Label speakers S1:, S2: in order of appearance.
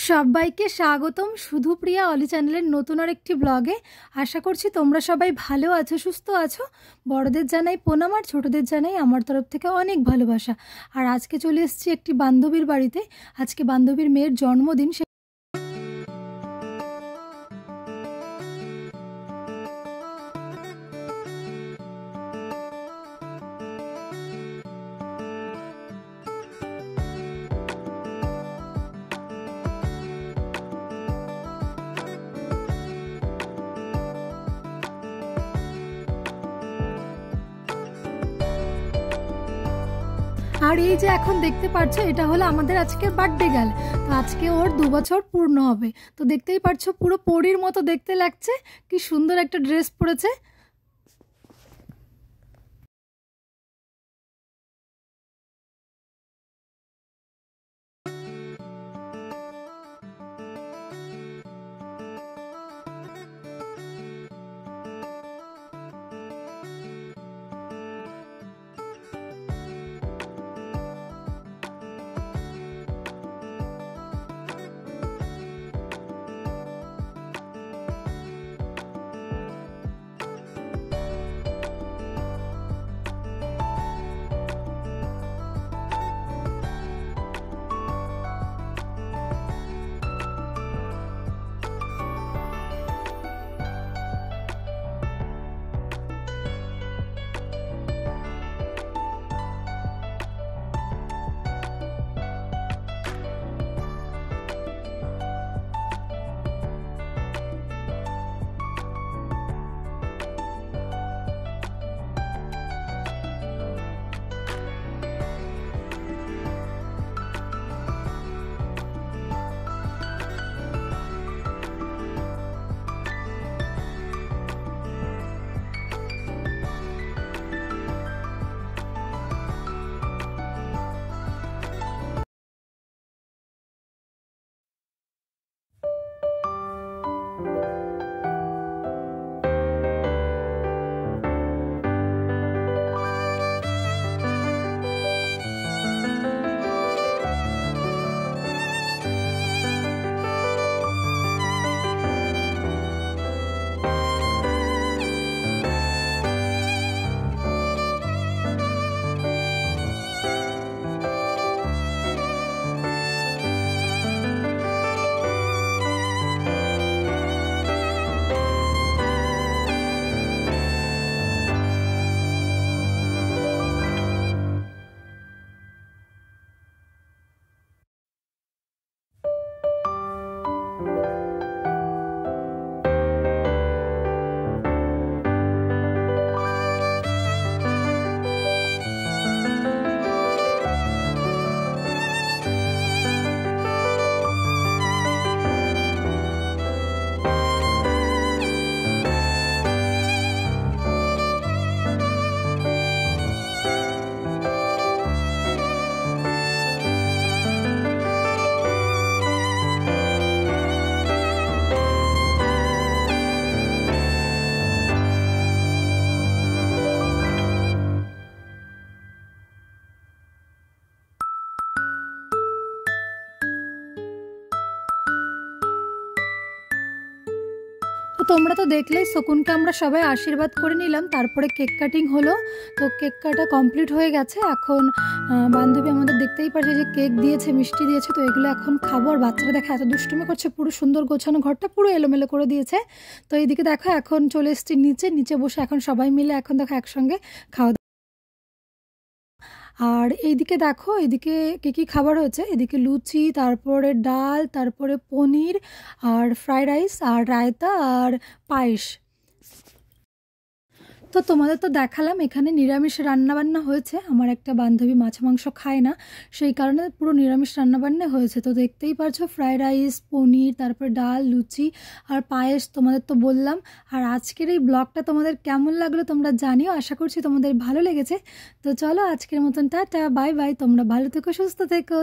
S1: সবাইকে স্বাগতম সুধুপ্রিয়া অলি চ্যানেলের নতুন আরেকটি ব্লগে। আশা করছি তোমরা সবাই ভালো আছো, সুস্থ আছো। বড়দের জানাই প্রণাম আর ছোটদের জানাই আমার তরফ থেকে অনেক ভালোবাসা। আর আজকে চলে এসেছি একটি বান্ধবীর বাড়িতে। আজকে বান্ধবীর মেয়ের জন্মদিন। আর এই যে এখন দেখতে পাচ্ছ, এটা হলো আমাদের আজকের বার্থডে গার্ল। তো আজকে ওর 2 বছর পূর্ণ হবে। তো দেখতেই পাচ্ছ পুরো পরীর মতো দেখতে লাগছে, কি সুন্দর একটা ড্রেস পরেছে। তো তোমরা তো দেখলেই, শকুনকে আমরা সবাই আশীর্বাদ করে নিলাম, তারপরে কেক কাটিং হলো। তো কেক কাটা কমপ্লিট হয়ে গেছে। এখন বান্ধবী আমাদের দেখতেই পাচ্ছে যে কেক দিয়েছে, মিষ্টি দিয়েছে। তো এগুলো এখন খাবো। আর বাচ্চারা দেখো এত দুষ্টুমি করছে, পুরো সুন্দর গোছানো ঘরটা পুরো এলোমেলো করে দিয়েছে। তো এইদিকে দেখো এখন চলে এসেছি নিচে বসে এখন সবাই মিলে এখন দেখো একসঙ্গে খাওয়া। আর এইদিকে দেখো, এদিকে কী কী খাবার হয়েছে। এদিকে লুচি, তারপরে ডাল, তারপরে পনির, আর ফ্রাইড রাইস, আর রায়তা, আর পায়েস। তো তোমাদের তো দেখালাম এখানে নিরামিষ রান্নাবান্না হয়েছে। আমার একটা বান্ধবী মাছ মাংস খায় না, সেই কারণে পুরো নিরামিষ রান্নাবান্না হয়েছে। তো দেখতেই পারছো ফ্রাইড রাইস, পনির, তারপরে ডাল, লুচি আর পায়েস তোমাদের তো বললাম। আর আজকের এই ব্লগটা তোমাদের কেমন লাগলো তোমরা জানিও। আশা করছি তোমাদের ভালো লেগেছে। তো চলো আজকের মতন টাটা, বাই বাই। তোমরা ভালো থেকো, সুস্থ থেকো।